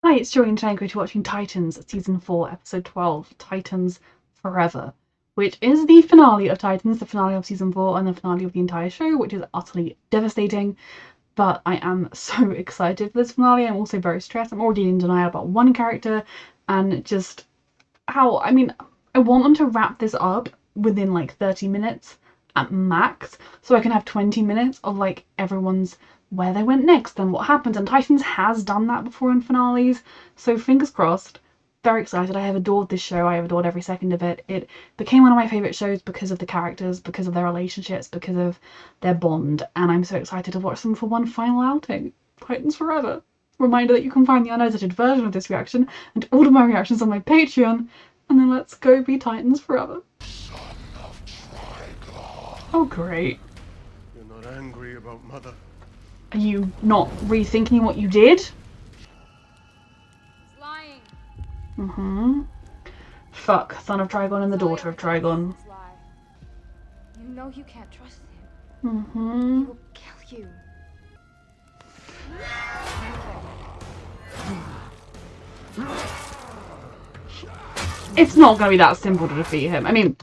Hi, it's Joy and today we're watching Titans Season 4, Episode 12, Titans Forever, which is the finale of Titans, the finale of Season 4 and the finale of the entire show, which is utterly devastating. But I am so excited for this finale. I'm also very stressed. I'm already in denial about one character and just how, I want them to wrap this up within like 30 minutes at max, so I can have 20 minutes of like everyone's where they went next and what happens, and Titans has done that before in finales, so fingers crossed. Very excited. I have adored this show. I have adored every second of it. It became one of my favourite shows because of the characters, because of their relationships, because of their bond, and I'm so excited to watch them for one final outing. Titans Forever. Reminder that you can find the unedited version of this reaction and all of my reactions on my Patreon, and then let's go be Titans Forever. Oh great. You're not angry about Mother? Are you not rethinking what you did? He's lying. Fuck, son of Trigon and the daughter of Trigon. You know you can't trust him. He will kill you. It's not gonna be that simple to defeat him. I mean,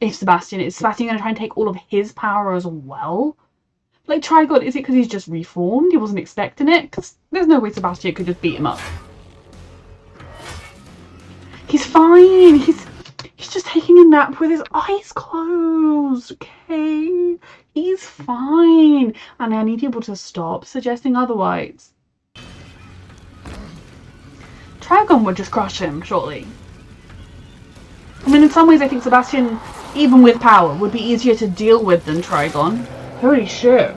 if Sebastian gonna try and take all of his power as well? Like, Trigon, is it because he's just reformed? He wasn't expecting it? Because there's no way Sebastian could just beat him up. He's fine. He's just taking a nap with his eyes closed, okay? He's fine. And I need people to stop suggesting otherwise. Trigon would just crush him, surely. I mean, in some ways I think Sebastian, even with power, would be easier to deal with than Trigon. Holy shit.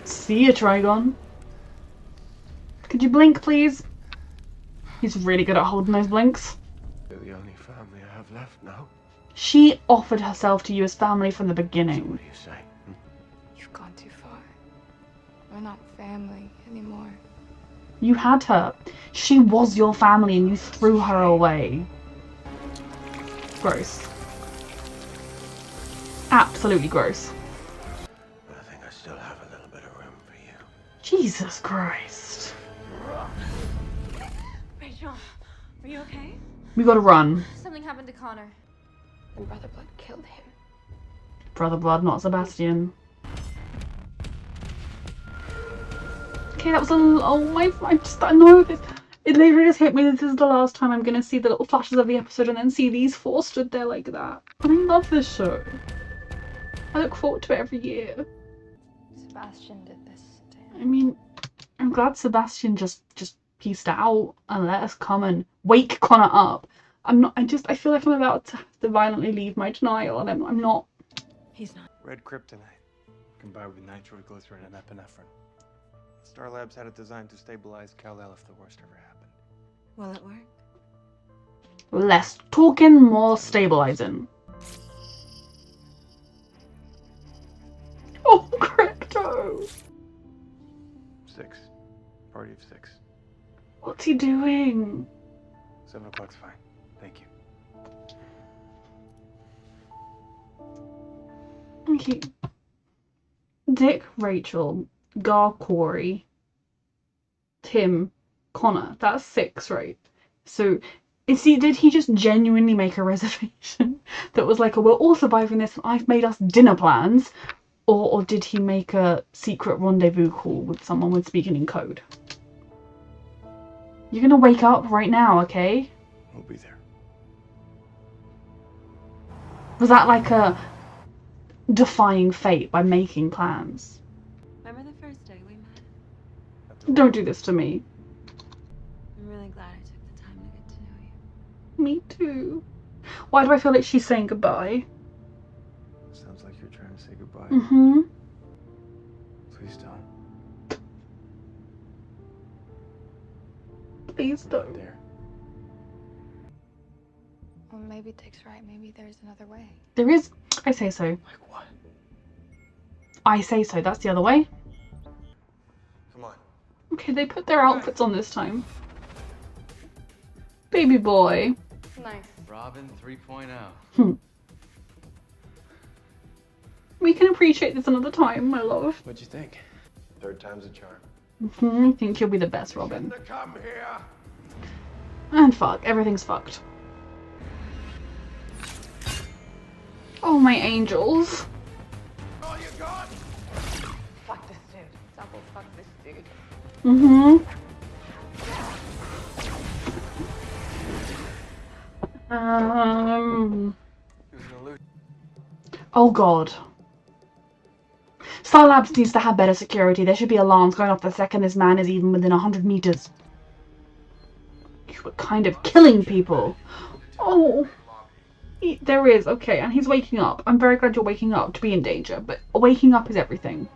See ya, Trigon. Could you blink, please? He's really good at holding those blinks. You're the only family I have left now. She offered herself to you as family from the beginning. So what do you say? You've gone too far. We're not family anymore. You had her. She was your family and you threw her away. Gross. Absolutely gross. I think I still have a little bit of room for you. Jesus Christ. Rachel, are you okay? We gotta run. Something happened to Connor. And Brother Blood killed him. Brother Blood, not Sebastian. Okay, that was a I know this. It literally just hit me. This is the last time I'm gonna see the little flashes of the episode and then see these four stood there like that. And I love this show. I look forward to it every year. Sebastian did this to him. I mean, I'm glad Sebastian just peaced out and let us come and wake Connor up. I feel like I'm about to violently leave my denial, and I'm not. He's not. Red kryptonite, combined with nitroglycerin and epinephrine. Star Labs had it designed to stabilize Kal-El if the worst ever happened. Will it work? Less talking, more stabilizing. Oh, Crypto! 6. Party of 6. What's he doing? 7 o'clock's fine. Thank you. Okay. Dick, Rachel, Gar, Corey, Tim, Connor. That's 6, right? So, did he just genuinely make a reservation that was like, oh, we're all surviving this and I've made us dinner plans? Or did he make a secret rendezvous call with someone with speaking in code? You're gonna wake up right now, okay? We'll be there. Was that like a defying fate by making plans? Remember the first day we met? Don't do this to me. I'm really glad I took the time to get to know you. Me too. Why do I feel like she's saying goodbye? Sounds like you're trying to say goodbye. Please don't. Please don't. There. Well, maybe Dick's right. Maybe there's another way. There is. I say so. Like what? I say so. That's the other way. Come on. Okay, they put their outfits on this time. Baby boy. Nice. Robin 3.0. We can appreciate this another time, my love. What'd you think? Third time's a charm. I think you'll be the best, Robin. Come here. And fuck, everything's fucked. Oh, my angels. All you got? Fuck this dude. Double fuck this dude. Oh god. Star Labs needs to have better security. There should be alarms going off the second this man is even within 100 meters. You were kind of killing people. Oh. There is, okay, and he's waking up. I'm very glad you're waking up to be in danger, but waking up is everything.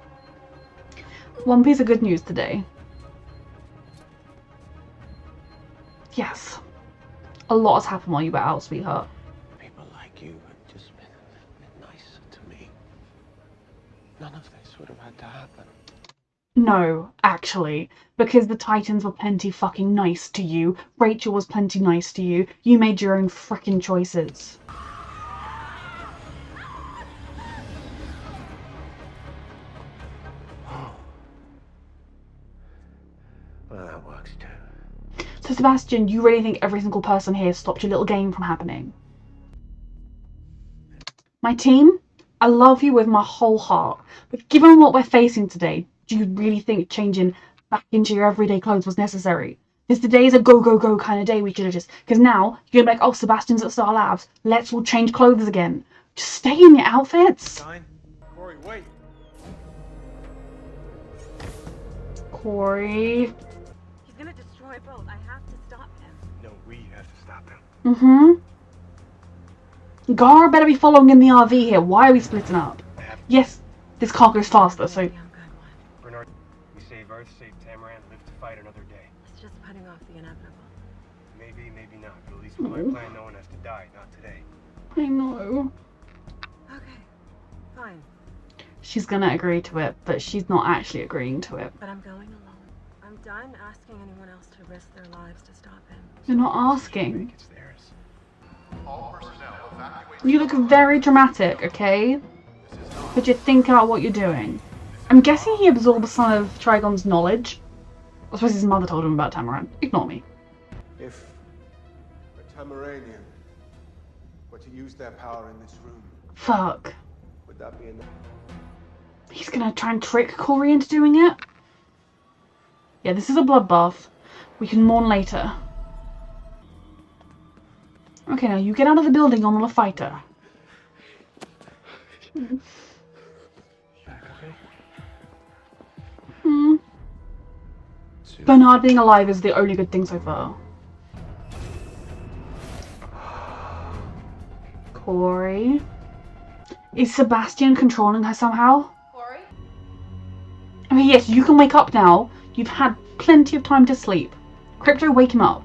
One piece of good news today. Yes. A lot has happened while you were out, sweetheart. People like you have just been a bit nicer to me. None of this would have had to happen. No, actually, because the Titans were plenty fucking nice to you. Rachel was plenty nice to you. You made your own frickin' choices. Well, that works too. So Sebastian, you really think every single person here stopped your little game from happening? My team, I love you with my whole heart, but given what we're facing today, do you really think changing back into your everyday clothes was necessary? Because today's a go, go, go kind of day. We could have just... Because now, you're gonna be like, oh, Sebastian's at Star Labs. Let's all change clothes again. Just stay in your outfits. Sign. Corey, wait. Corey. He's gonna destroy both. I have to stop him. No, we have to stop him. Gar better be following in the RV here. Why are we splitting up? Yes, this car goes faster, so... Bernard, we save Earth, save Tamaran, live to fight another day. It's just putting off the inevitable. Maybe, maybe not. But at least with my plan, no one has to die. Not today. I know. Okay, fine. She's gonna agree to it, but she's not actually agreeing to it. But I'm going alone. I'm done asking anyone else to risk their lives to stop him. You're not asking. It's theirs. You look very dramatic, okay? Could you think out what you're doing? I'm guessing he absorbs some of Trigon's knowledge. I suppose his mother told him about Tamaran. Ignore me. If a Tamaranian were to use their power in this room, Fuck. would that be enough? He's gonna try and trick Corey into doing it? Yeah, this is a bloodbath. We can mourn later. Okay, now you get out of the building on a fighter. Back, okay? Bernard being alive is the only good thing so far. Corey? Is Sebastian controlling her somehow? Corey? I mean, yes, you can wake up now. You've had plenty of time to sleep. Crypto, wake him up.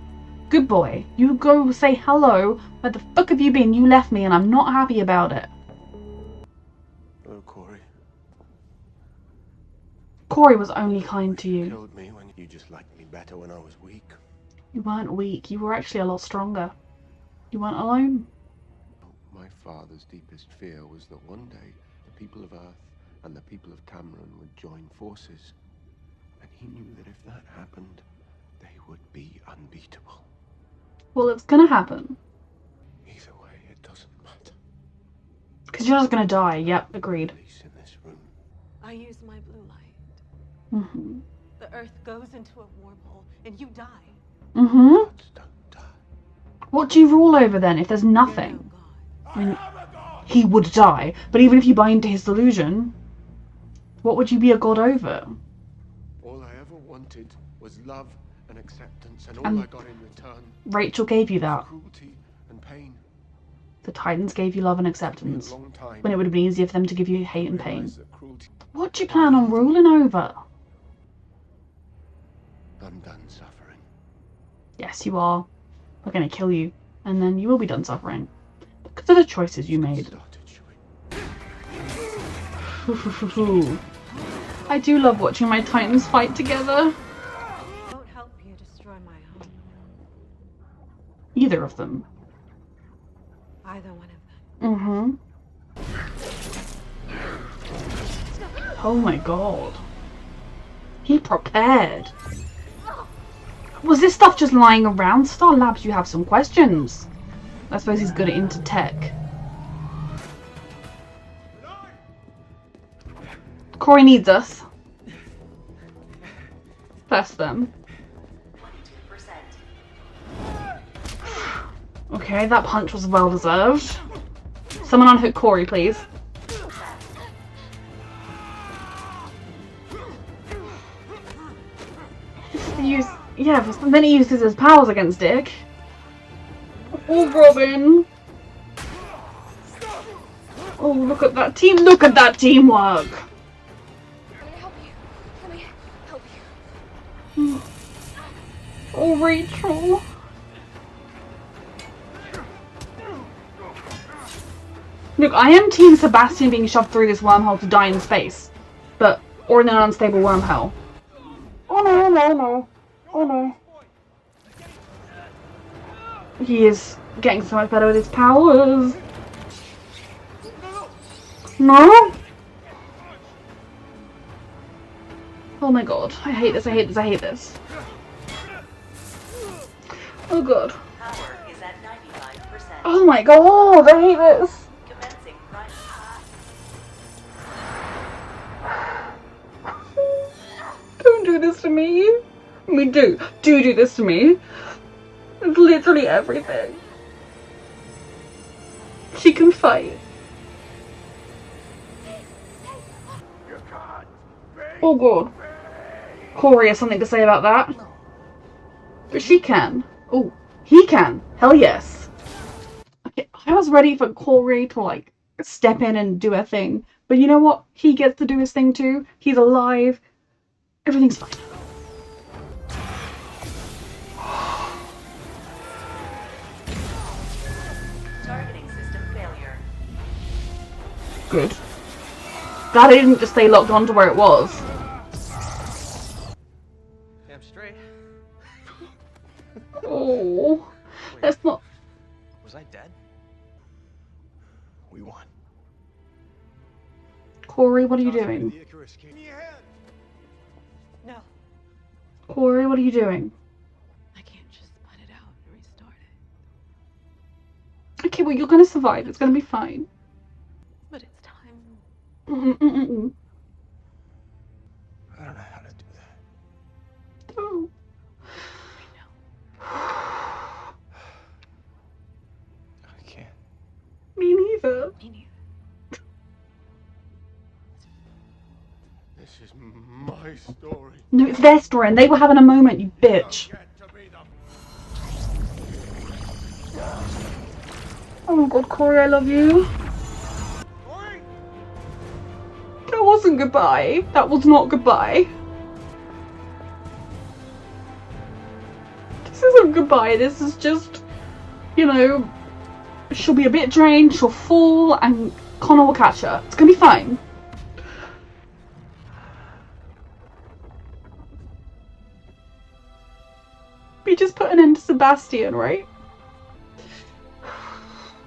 Good boy. You go say hello. Where the fuck have you been? You left me and I'm not happy about it. Hello, Corey. Corey was only kind to You you. killed me when you just liked me better when I was weak. You weren't weak. You were actually a lot stronger. You weren't alone. My father's deepest fear was that one day the people of Earth and the people of Tamaran would join forces. And he knew that if that happened, they would be unbeatable. Well, it's gonna happen. Either way, it doesn't matter. Because you're just gonna die. Yep, agreed. At least in this room. I use my blue light. The Earth goes into a wormhole and you die. Gods don't die. What do you rule over then if there's nothing? You're no god. I mean, he would die. But even if you buy into his delusion, what would you be a god over? All I ever wanted was love and acceptance, and all And I got in return Rachel gave you that. cruelty and pain. The Titans gave you love and A acceptance. long time. When it would have been easier for them to give you hate and I pain. realized that cruelty. What do you plan on ruling over? I'm done suffering. Yes, you are. We're gonna kill you. And then you will be done suffering. Because of the choices you made. Started showing. I do love watching my Titans fight together. Won't help you destroy my home. Either of them. Either one of them. Oh my god. He prepared. Was this stuff just lying around? Star Labs, you have some questions. I suppose he's good at into tech. Corey needs us. Bless them. 22%. Okay, that punch was well deserved. Someone unhook Corey, please. Yeah, but then he uses his powers against Dick. Oh, Robin. Oh, look at that team! Look at that teamwork! Let me help you. Let me help you. Oh, Rachel. Look, I am Team Sebastian being shoved through this wormhole to die in space. Or in an unstable wormhole. Oh no, no, no. Oh no. He is getting so much better with his powers. No? Oh my god. I hate this, I hate this, I hate this. Oh god. Power is at 95%. Oh my god, I hate this. Commencing prime. Don't do this to me. I mean, do this to me. It's literally everything. She can fight. Oh god. Corey has something to say about that. But she can. Oh, he can. Hell yes. Okay, I was ready for Corey to like step in and do a thing. But you know what? He gets to do his thing too. He's alive. Everything's fine. Targeting system failure. Good. Glad I didn't just stay locked on to where it was. Damn straight. Oh, that's not. Was I dead? We won. Corey, what are you doing? No, Corey, what are you doing? I can't just put it out and restart it. Okay, well, you're gonna survive. It's gonna be fine. But it's time. Mm-mm-mm-mm. I don't know how to do that. Oh. I can't. Me neither. Me neither. This is my story. No, it's their story, and they were having a moment, you bitch. Oh my god, Corey, I love you. That wasn't goodbye. That was not goodbye. This isn't goodbye. This is just, you know, she'll be a bit drained, she'll fall, and Connor will catch her. It's gonna be fine. We just put an end to Sebastian, right?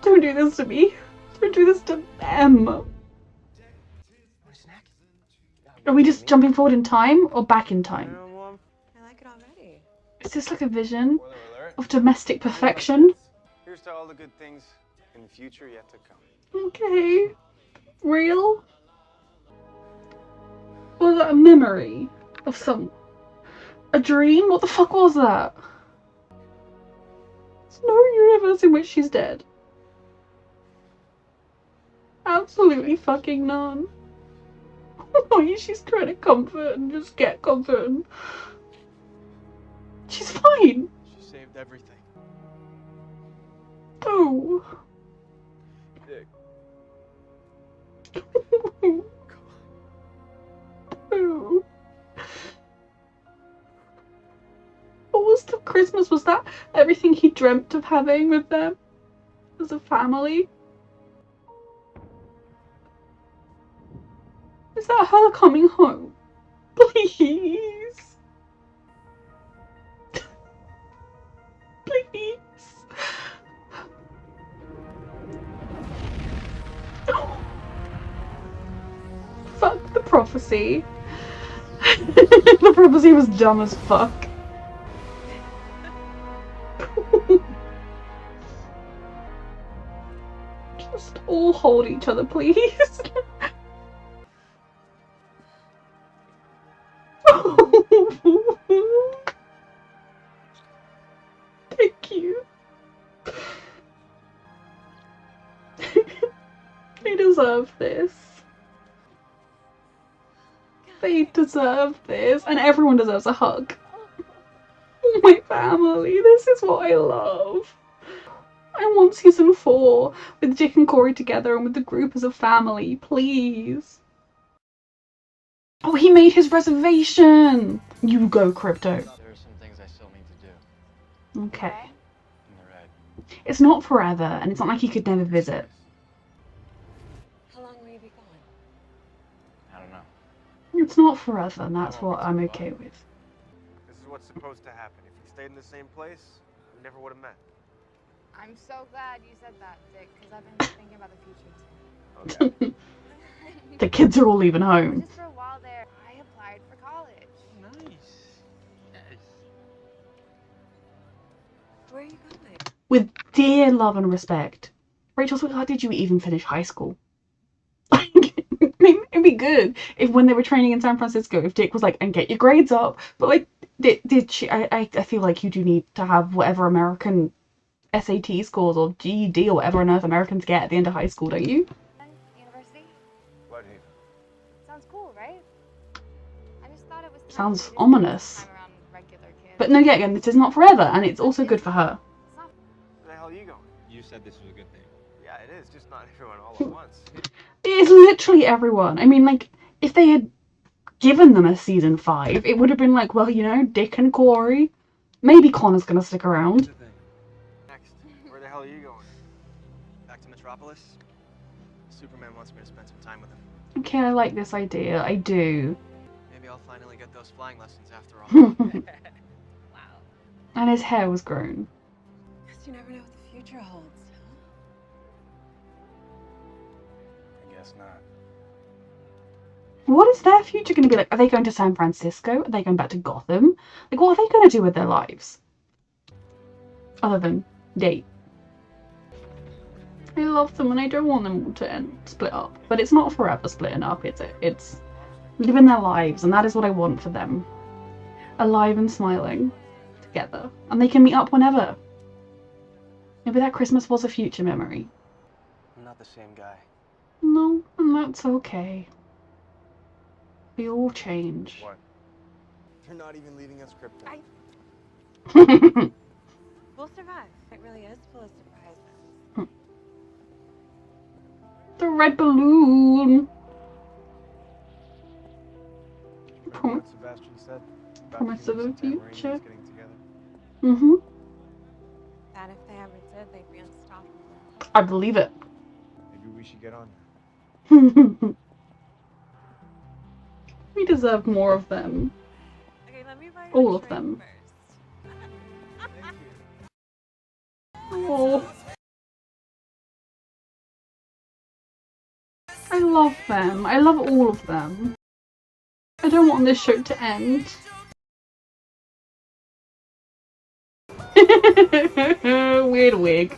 Don't do this to me. Don't do this to them. Are we just jumping forward in time or back in time? I like it already. Is this like a vision Spoiler alert. of domestic perfection? Here's to all the good things in the future yet to come. Okay. Real? Was that a memory of some... a dream? What the fuck was that? There's no universe in which she's dead. Absolutely fucking none. She's trying to comfort and just get comfort. And... she's fine. She saved everything. Oh. Dick. Oh. What was the Christmas? Was that everything he dreamt of having with them as a family? Is that her coming home? Please. Please. Fuck the prophecy. The Pussy was dumb as fuck. Just all hold each other, please. Thank you. They deserve this. They deserve this. And everyone deserves a hug. My family, this is what I love. I want season 4 with Dick and Corey together and with the group as a family, please. Oh, he made his reservation. You go, Crypto. There are some things I still need to do. Okay. In the red. It's not forever, and it's not like he could never visit. How long will you be gone? I don't know. It's not forever, and that's what I'm okay with. This is what's supposed to happen. If we stayed in the same place, we never would have met. I'm so glad you said that, Dick, because I've been thinking about the future too. Okay. The kids are all leaving home. Just for a while there, I applied for college. Nice. Where are you going? With dear love and respect. Rachel, how did you even finish high school? It'd be good if when they were training in San Francisco, if Dick was like, and get your grades up. But like, did she? I feel like you do need to have whatever American SAT scores or GED or whatever on earth Americans get at the end of high school, don't you? University? Bloodhaven. Sounds cool, right? I just thought it was time Sounds to spend ominous. time around regular kids. But no, yeah, again, this is not forever, and it's also good for her. It's not Where the hell are you going? You said this was a good thing. Yeah, it is. Just not everyone all at once. It's literally everyone. I mean, like, if they had given them a season 5, it would have been like, well, you know, Dick and Corey. Maybe Connor's gonna stick around. Next, where the hell are you going? Back to Metropolis. Superman wants me to spend some time with him. Okay, I like this idea. I do. Maybe I'll finally get those flying lessons after all. Wow. And his hair was grown. Guess you never know what the future holds, I guess not. What is their future going to be like? Are they going to San Francisco? Are they going back to Gotham? Like, what are they going to do with their lives? Other than date. I love them and I don't want them to split up. But it's not forever splitting up, is it? It's living their lives, and that is what I want for them. Alive and smiling together. And they can meet up whenever. Maybe that Christmas was a future memory. I'm not the same guy. No, and that's okay. We all change. What? You're not even leaving us crypto. We'll survive. It really is full of surprises. The red balloon. Remember what Sebastian said? About Promise of a humans and Tamarines future. getting together? Mm-hmm. That if they ever did, they'd be unstoppable. I believe it. Maybe we should get on that. We deserve more of them. Okay, let me buy you All a of drink them. first. Thank you. Oh. I love them. I love all of them. I don't want this show to end. Weird wig.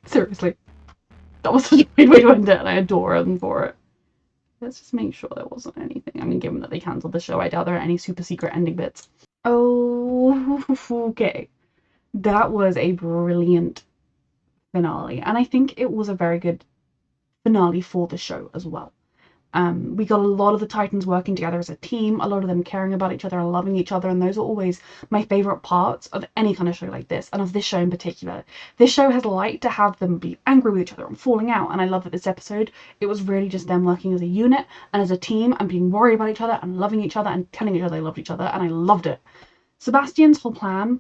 Seriously. That was such a weird way to end it, and I adore them for it. Let's just make sure there wasn't anything. I mean, given that they cancelled the show, I doubt there are any super secret ending bits. Oh, okay. That was a brilliant finale, and I think it was a very good finale for the show as well. We got a lot of the Titans working together as a team, a lot of them caring about each other and loving each other, and those are always my favourite parts of any kind of show like this, and of this show in particular. This show has liked to have them be angry with each other and falling out, and I love that this episode, it was really just them working as a unit and as a team and being worried about each other and loving each other and telling each other they loved each other, and I loved it. Sebastian's whole plan,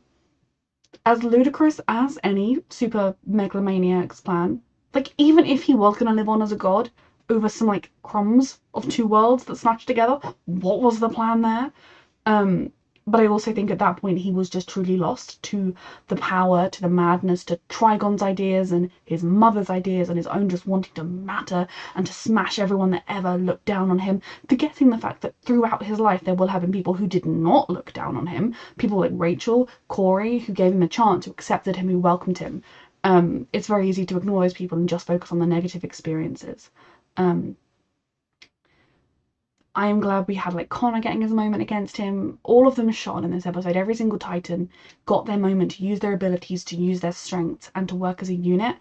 as ludicrous as any super megalomaniac's plan, like, even if he was going to live on as a god over some, like, crumbs of two worlds that smashed together, what was the plan there? But I also think at that point he was just truly lost to the power, to the madness, to Trigon's ideas and his mother's ideas and his own just wanting to matter and to smash everyone that ever looked down on him, forgetting the fact that throughout his life there will have been people who did not look down on him, people like Rachel, Corey, who gave him a chance, who accepted him, who welcomed him. It's very easy to ignore those people and just focus on the negative experiences. I am glad we had like Connor getting his moment against him. All of them shone in this episode. Every single Titan got their moment to use their abilities, to use their strengths, and to work as a unit.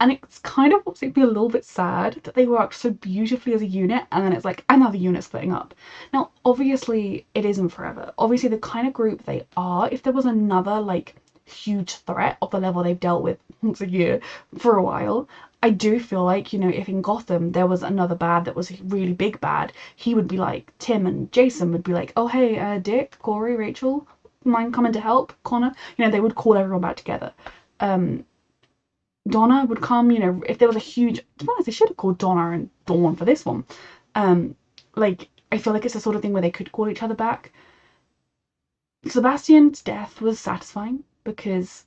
And it's kind of what's made me a little bit sad that they worked so beautifully as a unit, and then it's like another unit splitting up. Now, obviously, it isn't forever. Obviously, the kind of group they are, if there was another like huge threat of the level they've dealt with once a year for a while, I do feel like, you know, if in Gotham there was another bad that was a really big bad, he would be like, Tim and Jason would be like, oh hey, Dick, Corey, Rachel, mind coming to help? Connor? You know, they would call everyone back together. Donna would come, you know, if there was a huge, to be honest, they should have called Donna and Dawn for this one. Like, I feel like it's the sort of thing where they could call each other back. Sebastian's death was satisfying because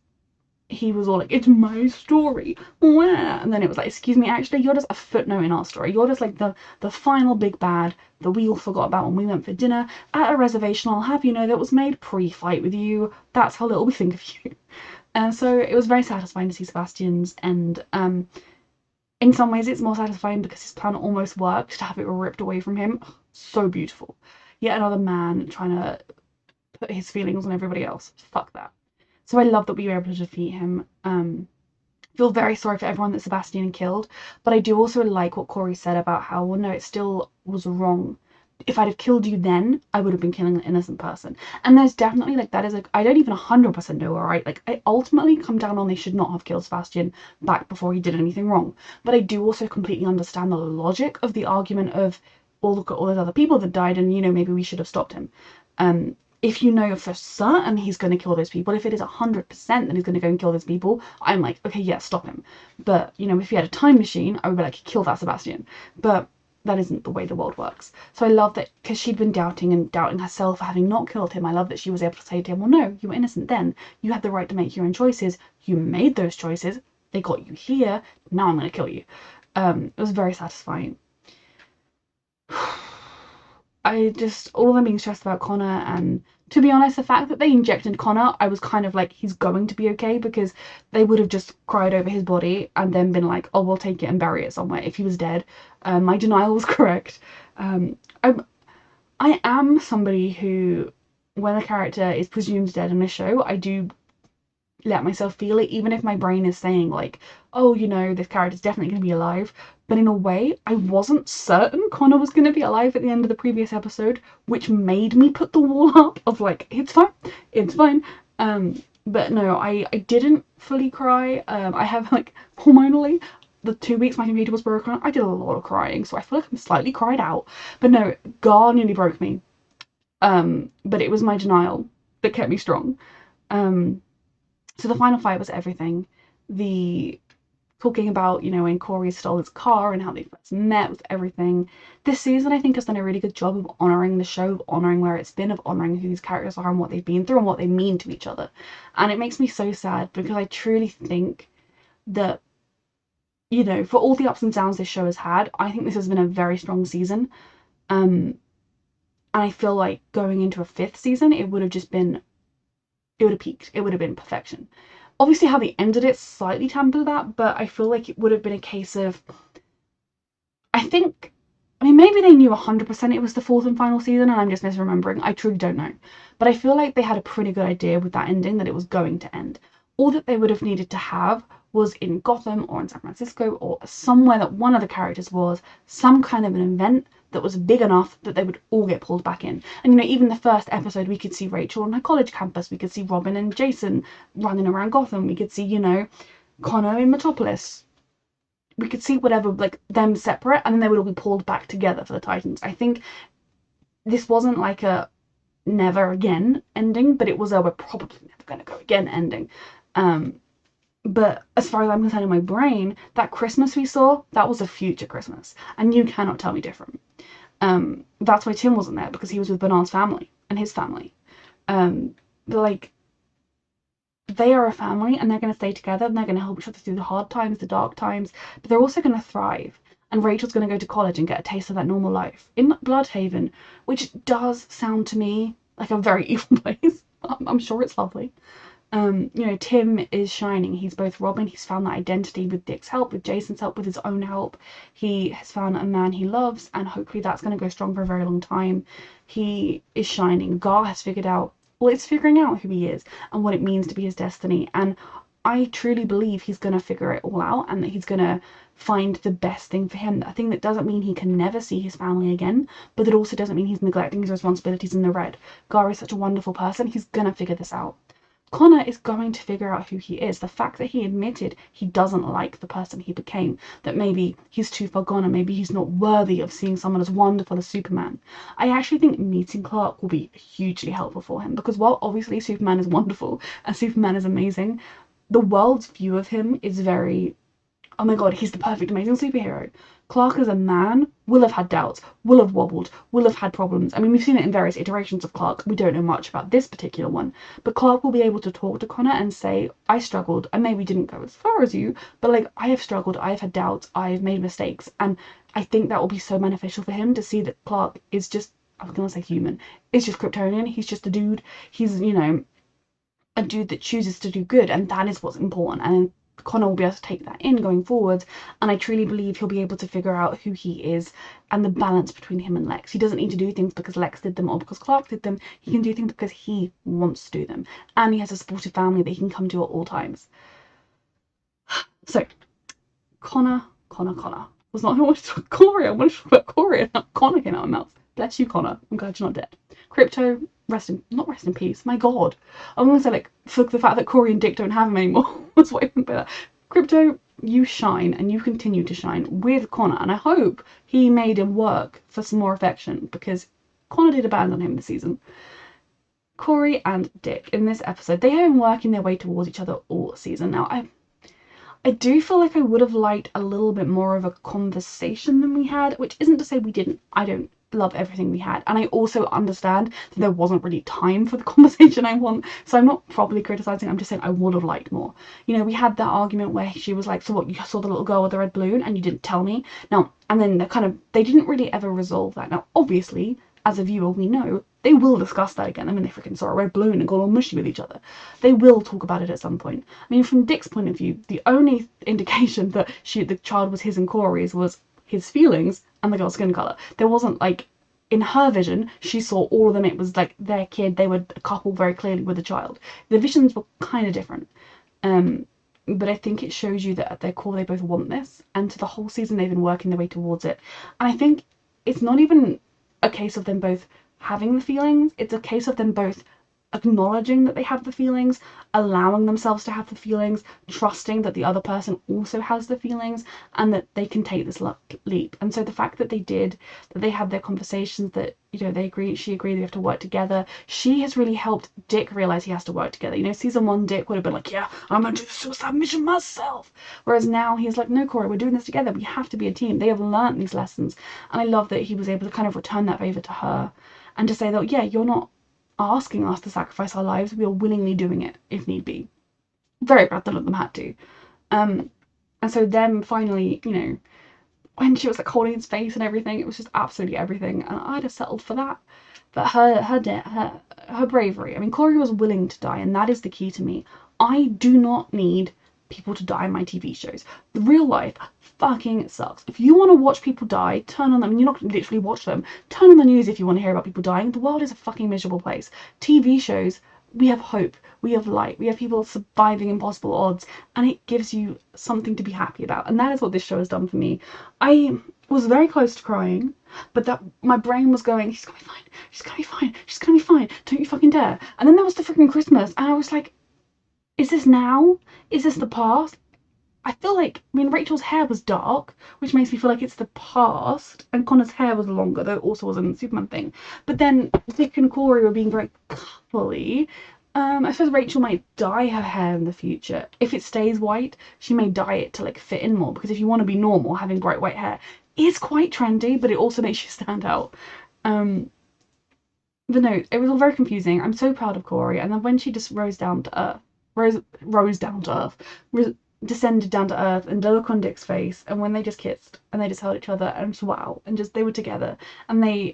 he was all like, it's my story, and then it was like, excuse me, actually you're just a footnote in our story, you're just like the final big bad that we all forgot about when we went for dinner at a reservation, I'll have you know, that was made pre-flight with you. That's how little we think of you. And so it was very satisfying to see Sebastian's end. In some ways it's more satisfying because his plan almost worked, to have it ripped away from him. So beautiful. Yet another man trying to put his feelings on everybody else. Fuck that. So I love that we were able to defeat him. Feel very sorry for everyone that Sebastian killed, but I do also like what Corey said about how, well, no, it still was wrong. If I'd have killed you then, I would have been killing an innocent person. And there's definitely, like, that is, like, I don't even 100% know, alright? Like, I ultimately come down on they should not have killed Sebastian back before he did anything wrong. But I do also completely understand the logic of the argument of, well, look at all those other people that died and, you know, maybe we should have stopped him. If you know for certain he's going to kill those people, if it is 100% that he's going to go and kill those people, I'm like, okay, yeah, stop him. But, you know, if he had a time machine, I would be like, kill that Sebastian. But that isn't the way the world works. So I love that, because she'd been doubting herself for having not killed him, I love that she was able to say to him, well, no, you were innocent then. You had the right to make your own choices. You made those choices. They got you here. Now I'm going to kill you. It was very satisfying. All of them being stressed about Connor, and to be honest, the fact that they injected Connor, I was kind of like, he's going to be okay, because they would have just cried over his body and then been like, oh, we'll take it and bury it somewhere if he was dead. My denial was correct. I am somebody who, when a character is presumed dead in a show, I do let myself feel it, even if my brain is saying like, oh, you know, this character's definitely going to be alive. But in a way, I wasn't certain Connor was going to be alive at the end of the previous episode, which made me put the wall up of like, it's fine. But no, I didn't fully cry. I have like, hormonally, the 2 weeks my computer was broken, I did a lot of crying, so I feel like I'm slightly cried out. But no, God nearly broke me. But it was my denial that kept me strong. So the final fight was everything. The talking about, you know, when Corey stole his car and how they first met was everything. This season, I think, has done a really good job of honouring the show, of honouring where it's been, of honouring who these characters are and what they've been through and what they mean to each other. And it makes me so sad, because I truly think that, you know, for all the ups and downs this show has had, I think this has been a very strong season. And I feel like going into a 5th season, it would have peaked. It would have been perfection. Obviously, how they ended it slightly tampered that, but I feel like it would have been a case of, maybe they knew 100% it was the 4th and final season and I'm just misremembering. I truly don't know. But I feel like they had a pretty good idea with that ending that it was going to end. All that they would have needed to have was in Gotham or in San Francisco or somewhere that one of the characters was, some kind of an event that was big enough that they would all get pulled back in. And, you know, even the first episode, we could see Rachel on her college campus. We could see Robin and Jason running around Gotham. We could see, you know, Connor in Metropolis. We could see whatever, like, them separate, and then they would all be pulled back together for the Titans. I think this wasn't like a never again ending, but it was a we're probably never going to go again ending. But as far as I'm concerned in my brain, that Christmas we saw, that was a future Christmas. And you cannot tell me different. That's why Tim wasn't there, because he was with Bernard's family and his family. But like, they are a family and they're going to stay together and they're going to help each other through the hard times, the dark times, but they're also going to thrive. And Rachel's going to go to college and get a taste of that normal life in Bloodhaven, which does sound to me like a very evil place. I'm sure it's lovely. Tim is shining. He's both Robin. He's found that identity with Dick's help, with Jason's help, with his own help. He has found a man he loves, and hopefully that's going to go strong for a very long time. He is shining. Gar has figured out, well, it's figuring out who he is and what it means to be his destiny. And I truly believe he's going to figure it all out and that he's going to find the best thing for him. I think that doesn't mean he can never see his family again, but it also doesn't mean he's neglecting his responsibilities in the red. Gar is such a wonderful person. He's going to figure this out. Connor is going to figure out who he is. The fact that he admitted he doesn't like the person he became, that maybe he's too far gone and maybe he's not worthy of seeing someone as wonderful as Superman. I actually think meeting Clark will be hugely helpful for him, because while obviously Superman is wonderful and Superman is amazing, the world's view of him is very, oh my god, he's the perfect, amazing superhero. Clark as a man will have had doubts, will have wobbled, will have had problems. I mean, we've seen it in various iterations of Clark. We don't know much about this particular one. But Clark will be able to talk to Connor and say, I struggled. I maybe didn't go as far as you, but like, I have struggled. I have had doubts. I've made mistakes. And I think that will be so beneficial for him to see that Clark is just, I was going to say human. It's just Kryptonian. He's just a dude. He's, a dude that chooses to do good. And that is what's important. And Connor will be able to take that in going forward, and I truly believe he'll be able to figure out who he is and the balance between him and Lex. He doesn't need to do things because Lex did them or because Clark did them. He can do things because he wants to do them, and he has a supportive family that he can come to at all times. So, Connor was not who I wanted to talk Corey. I wanted to talk about Corey, and Connor came out of my mouth. Bless you, Connor. I'm glad you're not dead. Krypto, not rest in peace. My God, I'm gonna say like fuck the fact that Corey and Dick don't have him anymore. That's what I meant by that. Krypto, you shine and you continue to shine with Connor, and I hope he made him work for some more affection, because Connor did abandon him this season. Corey and Dick in this episode, they have been working their way towards each other all season. Now I do feel like I would have liked a little bit more of a conversation than we had, which isn't to say we didn't. I don't love everything we had, and I also understand that there wasn't really time for the conversation I want, so I'm not properly criticizing. I'm just saying I would have liked more. We had that argument where she was like, so what, you saw the little girl with the red balloon and you didn't tell me? Now, and then they didn't really ever resolve that. Now obviously, as a viewer, we know they will discuss that again. I mean, they freaking saw a red balloon and got all mushy with each other. They will talk about it at some point. I mean, from Dick's point of view, the only indication that the child was his and Corey's was his feelings and the girl's skin color. There wasn't like, in her vision, she saw all of them. It was like their kid. They were a couple very clearly with a child. The visions were kind of different. But I think it shows you that at their core, they both want this. And to the whole season, they've been working their way towards it. And I think it's not even a case of them both having the feelings. It's a case of them both acknowledging that they have the feelings, allowing themselves to have the feelings, trusting that the other person also has the feelings, and that they can take this leap. And so the fact that they had their conversations, that she agreed they have to work together, she has really helped Dick realize he has to work together. Season 1 Dick would have been like, yeah, I'm gonna do the suicide mission myself, whereas now he's like, no, Corey, we're doing this together, we have to be a team. They have learned these lessons, and I love that he was able to kind of return that favor to her and to say that, yeah, you're not asking us to sacrifice our lives, we are willingly doing it if need be. Very proud none of them had to. And so them finally, when she was like holding his face and everything, it was just absolutely everything, and I'd have settled for that. But her bravery. I mean, Corey was willing to die, and that is the key to me. I do not need people to die in my TV shows. The real life fucking sucks. If you want to watch people die, turn on them. I mean, you're not going to literally watch them. Turn on the news if you want to hear about people dying. The world is a fucking miserable place. TV shows, we have hope, we have light, we have people surviving impossible odds, and it gives you something to be happy about. And that is what this show has done for me. I was very close to crying, but that my brain was going, she's gonna be fine, she's gonna be fine, she's gonna be fine, don't you fucking dare. And then there was the freaking Christmas, and I was like, is this now? Is this the past? I feel like, I mean, Rachel's hair was dark, which makes me feel like it's the past, and Connor's hair was longer, though it also wasn't a Superman thing. But then Dick and Corey were being very coupley. I suppose Rachel might dye her hair in the future. If it stays white, she may dye it to like fit in more, because if you want to be normal, having bright white hair is quite trendy, but it also makes you stand out. But no, it was all very confusing. I'm so proud of Corey. And then when she just rose down to earth, descended down to earth, and the look on Dick's face, and when they just kissed and they just held each other, and just wow, and just they were together, and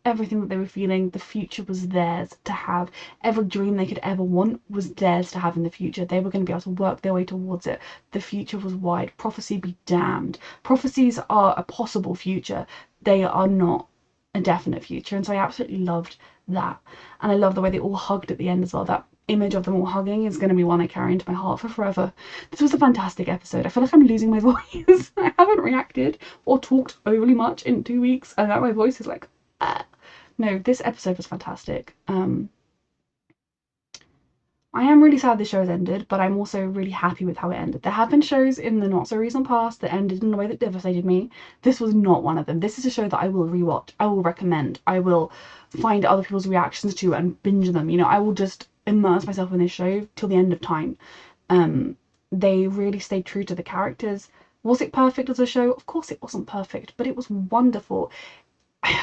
everything that they were feeling, the future was theirs to have. Every dream they could ever want was theirs to have in the future. They were going to be able to work their way towards it. The future was wide. Prophecy be damned. Prophecies are a possible future. They are not a definite future. And so I absolutely loved that. And I love the way they all hugged at the end as well. That image of them all hugging is going to be one I carry into my heart for forever. This was a fantastic episode. I feel like I'm losing my voice. I haven't reacted or talked overly much in 2 weeks, and now my voice is like, ah. No, this episode was fantastic. I am really sad this show has ended, but I'm also really happy with how it ended. There have been shows in the not so recent past that ended in a way that devastated me. This was not one of them. This is a show that I will rewatch. I will recommend. I will find other people's reactions to and binge them. You know, I will just immerse myself in this show till the end of time. They really stayed true to the characters. Was it perfect as a show? Of course it wasn't perfect, but it was wonderful.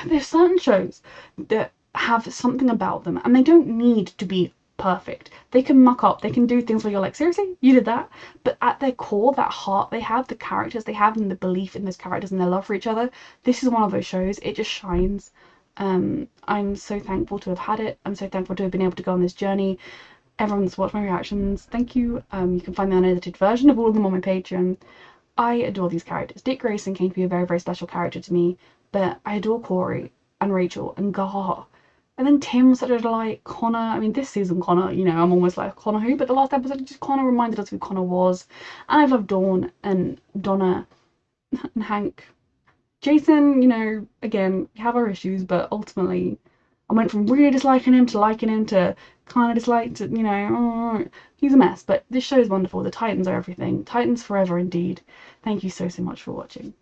There's certain shows that have something about them, and they don't need to be perfect. They can muck up, they can do things where you're like, seriously, you did that? But at their core, that heart they have, the characters they have, and the belief in those characters and their love for each other, this is one of those shows. It just shines. I'm so thankful to have had it. I'm so thankful to have been able to go on this journey. Everyone that's watched my reactions, thank you. You can find the unedited version of all of them on my Patreon. I adore these characters. Dick Grayson came to be a very, very special character to me, but I adore Corey and Rachel and Gar. And then Tim's such a delight. Connor, I mean, this season Connor, you know, I'm almost like Connor who, but the last episode, just Connor reminded us who Connor was. And I love Dawn and Donna and Hank. Jason, you know, again, we have our issues, but ultimately I went from really disliking him to kind of dislike to, you know, he's a mess. But this show is wonderful. The Titans are everything. Titans forever indeed. Thank you so, so much for watching.